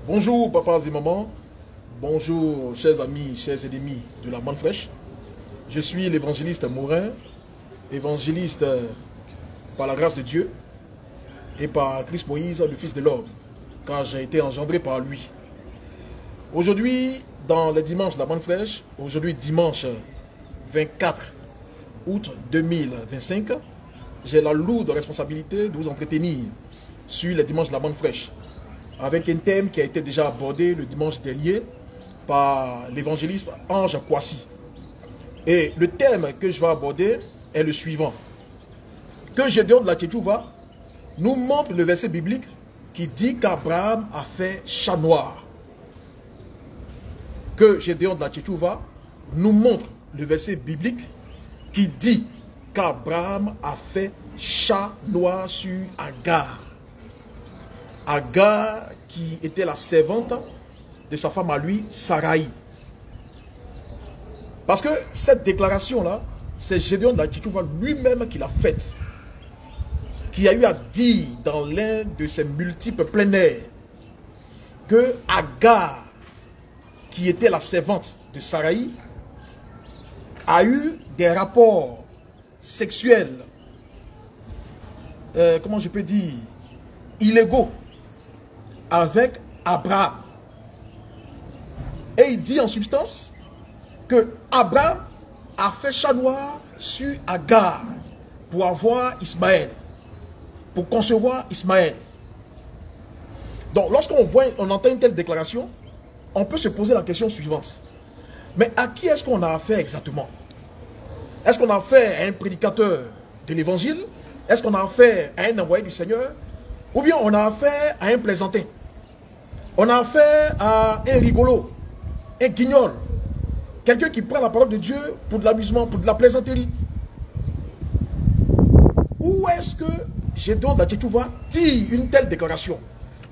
Bonjour papas et mamans, bonjour chers amis, chers ennemis de la bande fraîche. Je suis l'évangéliste Morin, évangéliste par la grâce de Dieu et par Christ Moïse, le Fils de l'homme, car j'ai été engendré par lui. Aujourd'hui, dans le dimanche de la bande fraîche, aujourd'hui dimanche 24 août 2025, j'ai la lourde responsabilité de vous entretenir sur les dimanches de la bande fraîche, avec un thème qui a été déjà abordé le dimanche dernier par l'évangéliste Ange Kwasi. Et le thème que je vais aborder est le suivant. Que Gédéon de la Tchétchouva nous montre le verset biblique qui dit qu'Abraham a fait chat noir. Que Gédéon de la Tchétchouva nous montre le verset biblique qui dit qu'Abraham a fait chat noir sur Agar. Agar qui était la servante de sa femme à lui, Sarai. Parce que cette déclaration-là, c'est Gédéon de la Tchétchouva lui-même qui l'a faite. Qui a eu à dire dans l'un de ses multiples plein air que Agar, qui était la servante de Sarai, a eu des rapports sexuels, comment je peux dire, illégaux avec Abraham. Et il dit en substance que Abraham a fait chat noir sur Agar pour avoir Ismaël, pour concevoir Ismaël. Donc on entend une telle déclaration, on peut se poser la question suivante. Mais à qui est-ce qu'on a affaire exactement? Est-ce qu'on a affaire à un prédicateur de l'évangile? Est-ce qu'on a affaire à un envoyé du Seigneur? Ou bien on a affaire à un plaisantin? On a affaire à un rigolo, un guignol, quelqu'un qui prend la parole de Dieu pour de l'amusement, pour de la plaisanterie. Où est-ce que Gédéon de la Tchétchouva dit une telle déclaration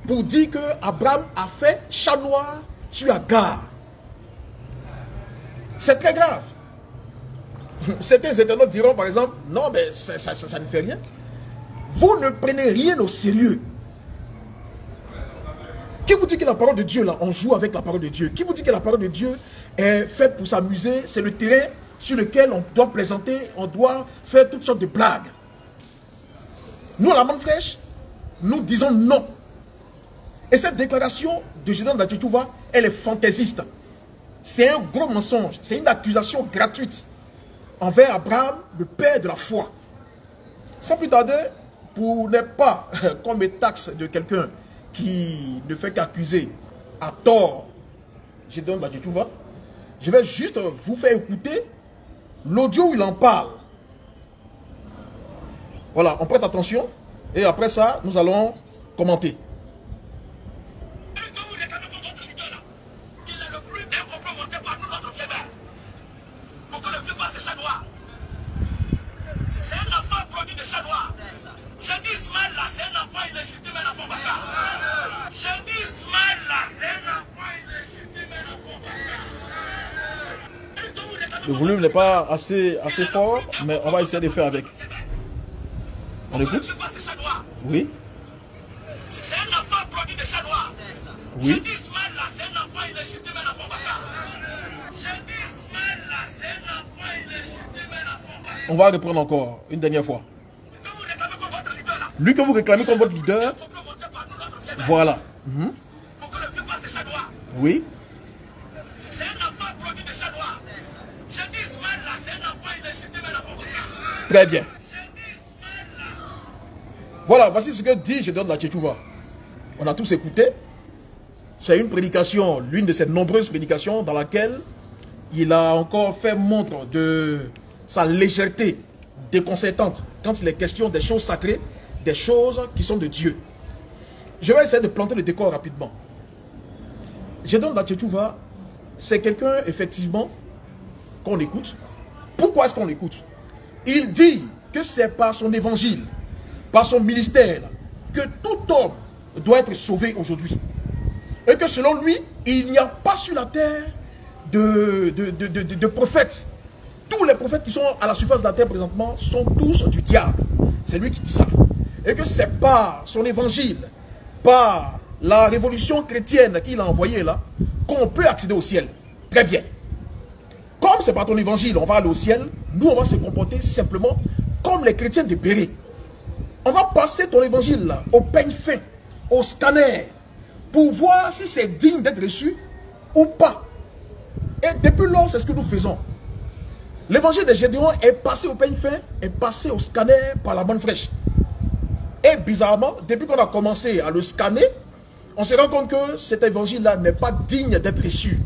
pour dire que Abraham a fait chat noir sur Agar? C'est très grave. Certains internautes diront par exemple, non mais ça ne fait rien. Vous ne prenez rien au sérieux. Qui vous dit que la parole de Dieu, là, on joue avec la parole de Dieu? Qui vous dit que la parole de Dieu est faite pour s'amuser? C'est le terrain sur lequel on doit plaisanter, on doit faire toutes sortes de blagues. Nous, à la bande fraîche, nous disons non. Et cette déclaration de Gédéon de la Tchétchouva, elle est fantaisiste. C'est un gros mensonge, c'est une accusation gratuite envers Abraham, le père de la foi. Sans plus tarder, pour ne pas qu'on me taxe de quelqu'un qui ne fait qu'accuser à tort Gédéon de la Tchétchouva, je vais juste vous faire écouter l'audio où il en parle. Voilà, on prête attention et après ça, nous allons commenter. Le volume n'est pas assez fort, mais on va essayer de faire avec. On écoute? Oui. C'est un enfant produit de chat noir. Oui. Je dis Ismaël là, c'est un enfant illégitime et l'enfant bâtard. Je dis Ismaël là, c'est un enfant illégitime et l'enfant bâtard. On va reprendre encore une dernière fois. Lui que vous réclamez comme votre leader. Voilà. Pour que le vieux fasse ses chats noirs. Oui. C'est un enfant produit de chat noir. Je dis Ismaël là, c'est un enfant illégitime et l'enfant bâtard. Très bien. Je dis Ismaël là. Voilà, voici ce que dit Gédéon de la Tchétchouva. On a tous écouté. J'ai une prédication, l'une de ces nombreuses prédications dans laquelle il a encore fait montre de sa légèreté déconcertante quand il est question des choses sacrées, des choses qui sont de Dieu. Je vais essayer de planter le décor rapidement. Gédéon de la Tchétchouva, c'est quelqu'un effectivement qu'on écoute. Pourquoi est-ce qu'on l'écoute? Il dit que c'est par son évangile, par son ministère, que tout homme doit être sauvé aujourd'hui. Et que selon lui, il n'y a pas sur la terre de prophètes. Tous les prophètes qui sont à la surface de la terre présentement sont tous du diable. C'est lui qui dit ça. Et que c'est par son évangile, par la révolution chrétienne qu'il a envoyée là, qu'on peut accéder au ciel. Très bien. Comme c'est par ton évangile, on va aller au ciel, nous on va se comporter simplement comme les chrétiens de Béret. On va passer ton évangile là, au peigne fin, au scanner, pour voir si c'est digne d'être reçu ou pas. Et depuis lors, c'est ce que nous faisons. L'évangile de Gédéon est passé au peigne fin, est passé au scanner par la bonne fraîche. Et bizarrement, depuis qu'on a commencé à le scanner, on se rend compte que cet évangile-là n'est pas digne d'être reçu.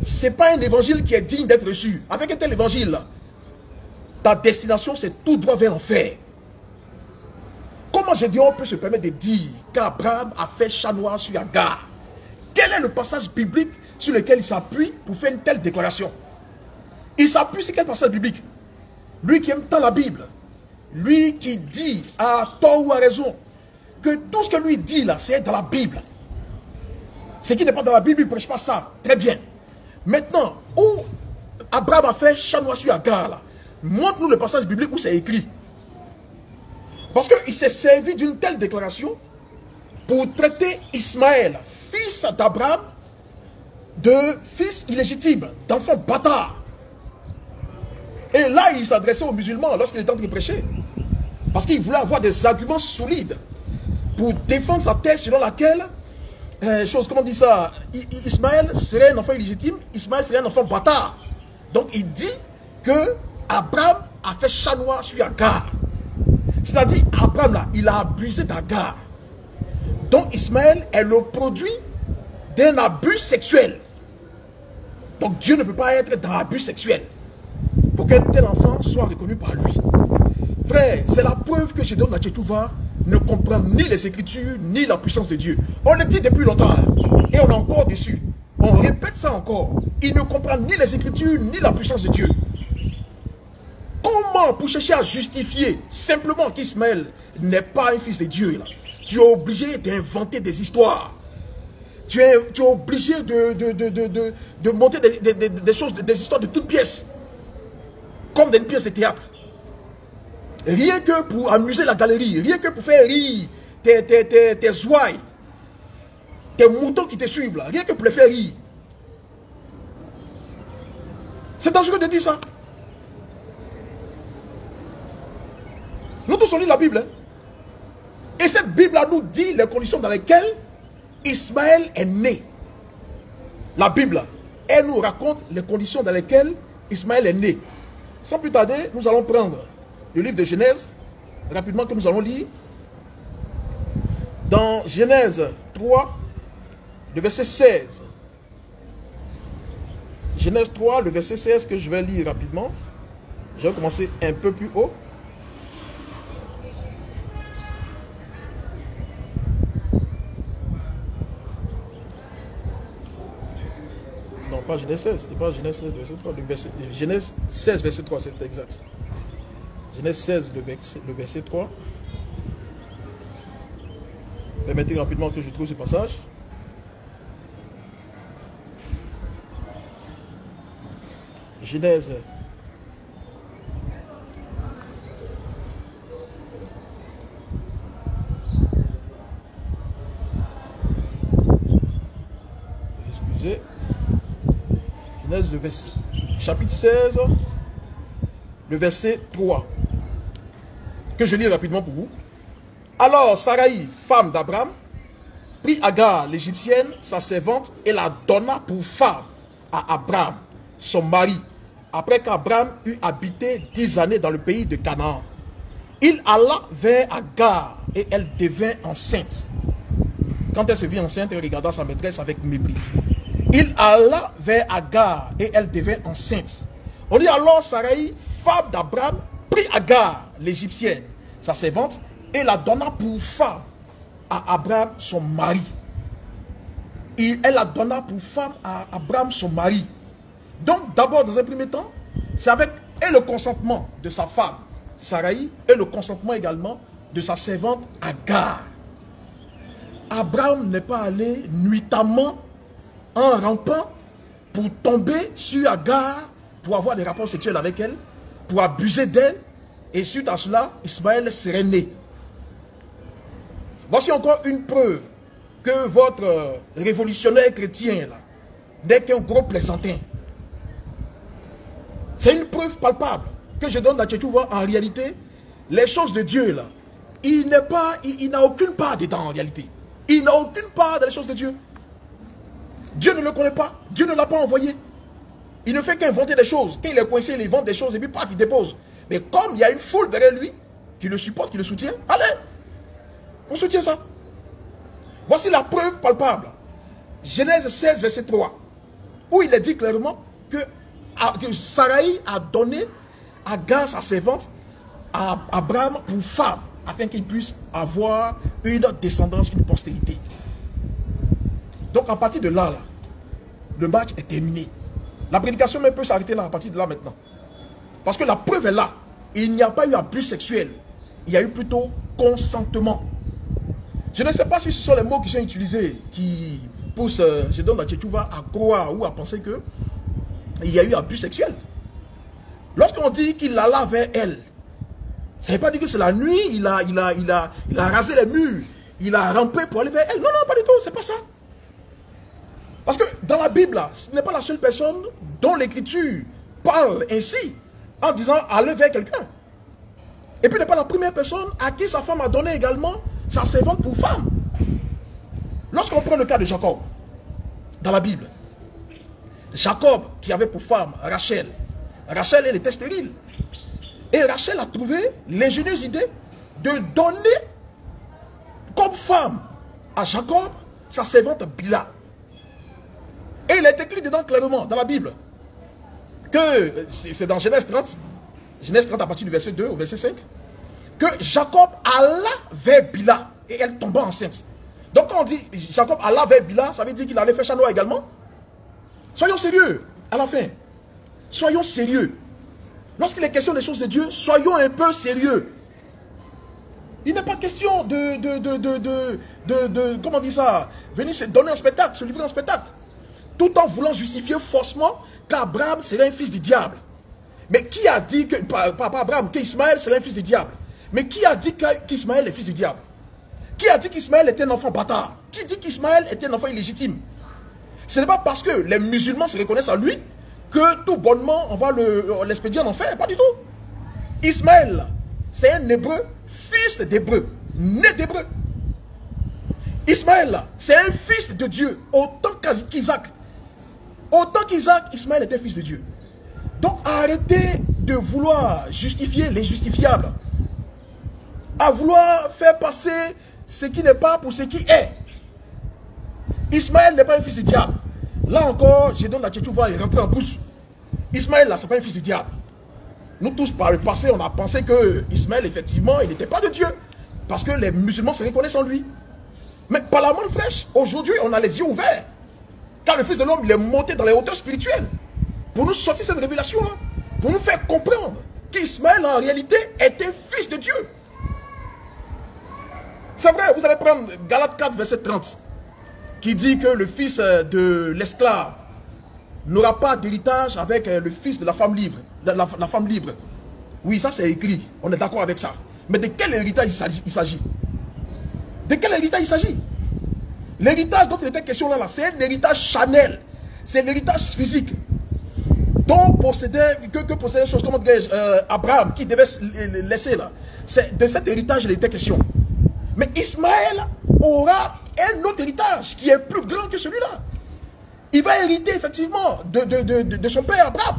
Ce n'est pas un évangile qui est digne d'être reçu. Avec un tel évangile-là, ta destination, c'est tout droit vers l'enfer. Comment Gédéon peut se permettre de dire qu'Abraham a fait chat noir sur Agar? Quel est le passage biblique sur lequel il s'appuie pour faire une telle déclaration? Il s'appuie sur quel passage biblique? Lui qui aime tant la Bible, lui qui dit à tort ou à raison que tout ce que lui dit là, c'est dans la Bible. Ce qui n'est pas dans la Bible, il ne prêche pas ça. Très bien. Maintenant, où Abraham a fait chat noir sur Agar là, montre-nous le passage biblique où c'est écrit. Parce qu'il s'est servi d'une telle déclaration pour traiter Ismaël, fils d'Abraham, de fils illégitime, d'enfant bâtard. Et là, il s'adressait aux musulmans lorsqu'il était en train de prêcher. Parce qu'il voulait avoir des arguments solides pour défendre sa thèse selon laquelle, comment on dit ça, Ismaël serait un enfant illégitime, Ismaël serait un enfant bâtard. Donc il dit que Abraham a fait chat noir sur Agar. C'est-à-dire, Abraham là, il a abusé d'Agar. Donc Ismaël est le produit d'un abus sexuel. Donc Dieu ne peut pas être dans l'abus sexuel pour qu'un tel enfant soit reconnu par lui. Frère, c'est la preuve que Gédéon Natchetouva ne comprend ni les Écritures, ni la puissance de Dieu. On le dit depuis longtemps, hein, et on est encore dessus. On répète ça encore. Il ne comprend ni les Écritures, ni la puissance de Dieu. Comment, pour chercher à justifier simplement qu'Ismaël n'est pas un fils de Dieu, là, tu es obligé d'inventer des histoires. Tu es obligé de monter des choses, des histoires de toutes pièces. Comme des pièces de théâtre. Rien que pour amuser la galerie, rien que pour faire rire tes ouailles, tes moutons qui te suivent là, rien que pour les faire rire. C'est dangereux de dire ça. Nous tous on lit la Bible. Hein? Et cette Bible-là nous dit les conditions dans lesquelles Ismaël est né. La Bible, elle nous raconte les conditions dans lesquelles Ismaël est né. Sans plus tarder, nous allons prendre le livre de Genèse, rapidement que nous allons lire. Dans Genèse 3, le verset 16. Genèse 3, le verset 16 que je vais lire rapidement. Je vais commencer un peu plus haut. Non, pas Genèse 16, pas Genèse 16, verset 3, Genèse 16, verset 3, c'est exact. Genèse 16, le verset 3. Permettez rapidement que je trouve ce passage. Genèse. Excusez. Genèse, chapitre 16, le verset 3. Que je lis rapidement pour vous. Alors Sarai, femme d'Abraham, prit Agar, l'égyptienne, sa servante, et la donna pour femme à Abraham, son mari, après qu'Abraham eut habité 10 années dans le pays de Canaan. Il alla vers Agar et elle devint enceinte. Quand elle se vit enceinte, elle regarda sa maîtresse avec mépris. Il alla vers Agar et elle devint enceinte. On dit alors Sarai, femme d'Abraham, prit Agar, l'égyptienne, sa servante, et la donna pour femme à Abraham, son mari. Elle la donna pour femme à Abraham, son mari. Donc d'abord, dans un premier temps, c'est avec le consentement de sa femme, Sarai, et le consentement également de sa servante Agar. Abraham n'est pas allé nuitamment en rampant pour tomber sur Agar, pour avoir des rapports sexuels avec elle, pour abuser d'elle, et suite à cela, Ismaël serait né. Voici encore une preuve que votre révolutionnaire chrétien n'est qu'un gros plaisantin. C'est une preuve palpable que je donne à Tchétchouva. En réalité, les choses de Dieu, là, il n'a aucune part dedans en réalité. Il n'a aucune part dans les choses de Dieu. Dieu ne le connaît pas. Dieu ne l'a pas envoyé. Il ne fait qu'inventer des choses. Quand il est coincé, il invente des choses et puis paf, il dépose. Mais comme il y a une foule derrière lui qui le supporte, qui le soutient, allez, on soutient ça. Voici la preuve palpable. Genèse 16, verset 3, où il est dit clairement que Sarai a donné Agar, sa servante, à Abraham pour femme, afin qu'il puisse avoir une descendance, une postérité. Donc à partir de là, le match est terminé. La prédication même peut s'arrêter là, à partir de là maintenant. Parce que la preuve est là. Il n'y a pas eu abus sexuel. Il y a eu plutôt consentement. Je ne sais pas si ce sont les mots qui sont utilisés qui poussent, je donne à Tchétchouva à croire ou à penser que il y a eu abus sexuel. Lorsqu'on dit qu'il alla vers elle, ça ne veut pas dire que c'est la nuit, il a rasé les murs, il a rampé pour aller vers elle. Non, non, pas du tout, c'est pas ça. Parce que dans la Bible, là, ce n'est pas la seule personne dont l'écriture parle ainsi, en disant aller vers quelqu'un. Et puis, n'est pas la première personne à qui sa femme a donné également sa servante pour femme. Lorsqu'on prend le cas de Jacob, dans la Bible, Jacob qui avait pour femme Rachel. Rachel, elle était stérile. Et Rachel a trouvé l'ingénieuse idée de donner comme femme à Jacob sa servante Bila. Et il est écrit dedans clairement dans la Bible que c'est dans Genèse 30, Genèse 30 à partir du verset 2 au verset 5, que Jacob alla vers Bila et elle tomba enceinte. Donc quand on dit Jacob alla vers Bila, ça veut dire qu'il allait faire Chanoa également. Soyons sérieux à la fin. Soyons sérieux. Lorsqu'il est question des choses de Dieu, soyons un peu sérieux. Il n'est pas question comment on dit ça, venir se donner un spectacle, se livrer un spectacle. Tout en voulant justifier faussement qu'Abraham serait un fils du diable. Mais qui a dit que, pas Abraham, qu'Ismaël serait un fils du diable? Mais qui a dit qu'Ismaël est fils du diable? Qui a dit qu'Ismaël était un enfant bâtard? Qui dit qu'Ismaël était un enfant illégitime? Ce n'est pas parce que les musulmans se reconnaissent à lui que tout bonnement on va l'expédier en enfer. Pas du tout. Ismaël, c'est un hébreu, fils d'hébreu, né d'hébreu. Ismaël, c'est un fils de Dieu, autant qu'Isaac. Autant qu'Isaac, Ismaël était fils de Dieu. Donc arrêtez de vouloir justifier les justifiables. À vouloir faire passer ce qui n'est pas pour ce qui est. Ismaël n'est pas un fils du diable. Là encore, je donne à Tchétchouva et rentrer en bouche. Ismaël, là, ce n'est pas un fils du diable. Nous tous, par le passé, on a pensé que Ismaël, effectivement, il n'était pas de Dieu. Parce que les musulmans se reconnaissent en lui. Mais par la main fraîche, aujourd'hui, on a les yeux ouverts. Car le Fils de l'homme, il est monté dans les hauteurs spirituelles. Pour nous sortir cette révélation-là. Pour nous faire comprendre qu'Ismaël, en réalité, était fils de Dieu. C'est vrai, vous allez prendre Galates 4, verset 30. Qui dit que le fils de l'esclave n'aura pas d'héritage avec le fils de la femme libre. La femme libre. Oui, ça c'est écrit. On est d'accord avec ça. Mais de quel héritage il s'agit? De quel héritage il s'agit? L'héritage dont il était question là, c'est un héritage charnel. C'est l'héritage physique. Dont possédait, que possédait chose, comment dirais-je, Abraham, qui devait laisser là. C'est de cet héritage il était question. Mais Ismaël aura un autre héritage qui est plus grand que celui-là. Il va hériter effectivement de son père Abraham.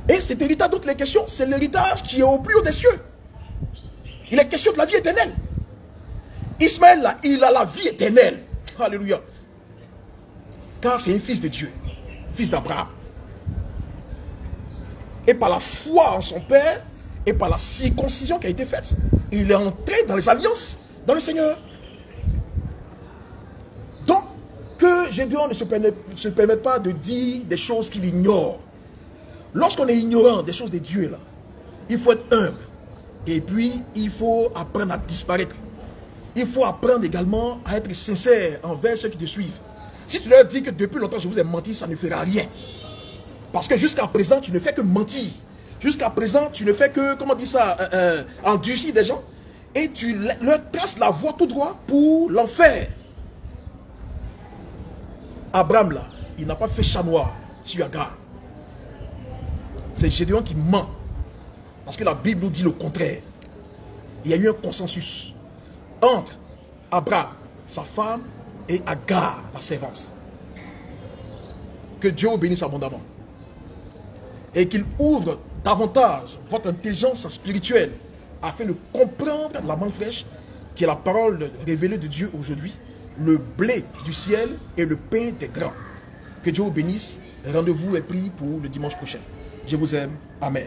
Et cet héritage dont il est question, c'est l'héritage qui est au plus haut des cieux. Il est question de la vie éternelle. Ismaël, là, il a la vie éternelle. Alléluia. Car c'est un fils de Dieu, fils d'Abraham. Et par la foi en son père, et par la circoncision qui a été faite, il est entré dans les alliances, dans le Seigneur. Donc, que Gédéon ne se permette pas de dire des choses qu'il ignore. Lorsqu'on est ignorant des choses de Dieu, là, il faut être humble. Et puis, il faut apprendre à disparaître. Il faut apprendre également à être sincère envers ceux qui te suivent. Si tu leur dis que depuis longtemps je vous ai menti, ça ne fera rien. Parce que jusqu'à présent, tu ne fais que mentir. Jusqu'à présent, tu ne fais que, comment dire ça, endurcir des gens. et tu leur traces la voie tout droit pour l'enfer. Abraham là, il n'a pas fait chat noir sur Agar. C'est Gédéon qui ment. Parce que la Bible nous dit le contraire. Il y a eu un consensus entre Abraham, sa femme, et Agar, la servante. Que Dieu vous bénisse abondamment. Et qu'il ouvre davantage votre intelligence spirituelle afin de comprendre la manne fraîche qui est la parole révélée de Dieu aujourd'hui, le blé du ciel et le pain des grands. Que Dieu vous bénisse. Rendez-vous est pris pour le dimanche prochain. Je vous aime. Amen.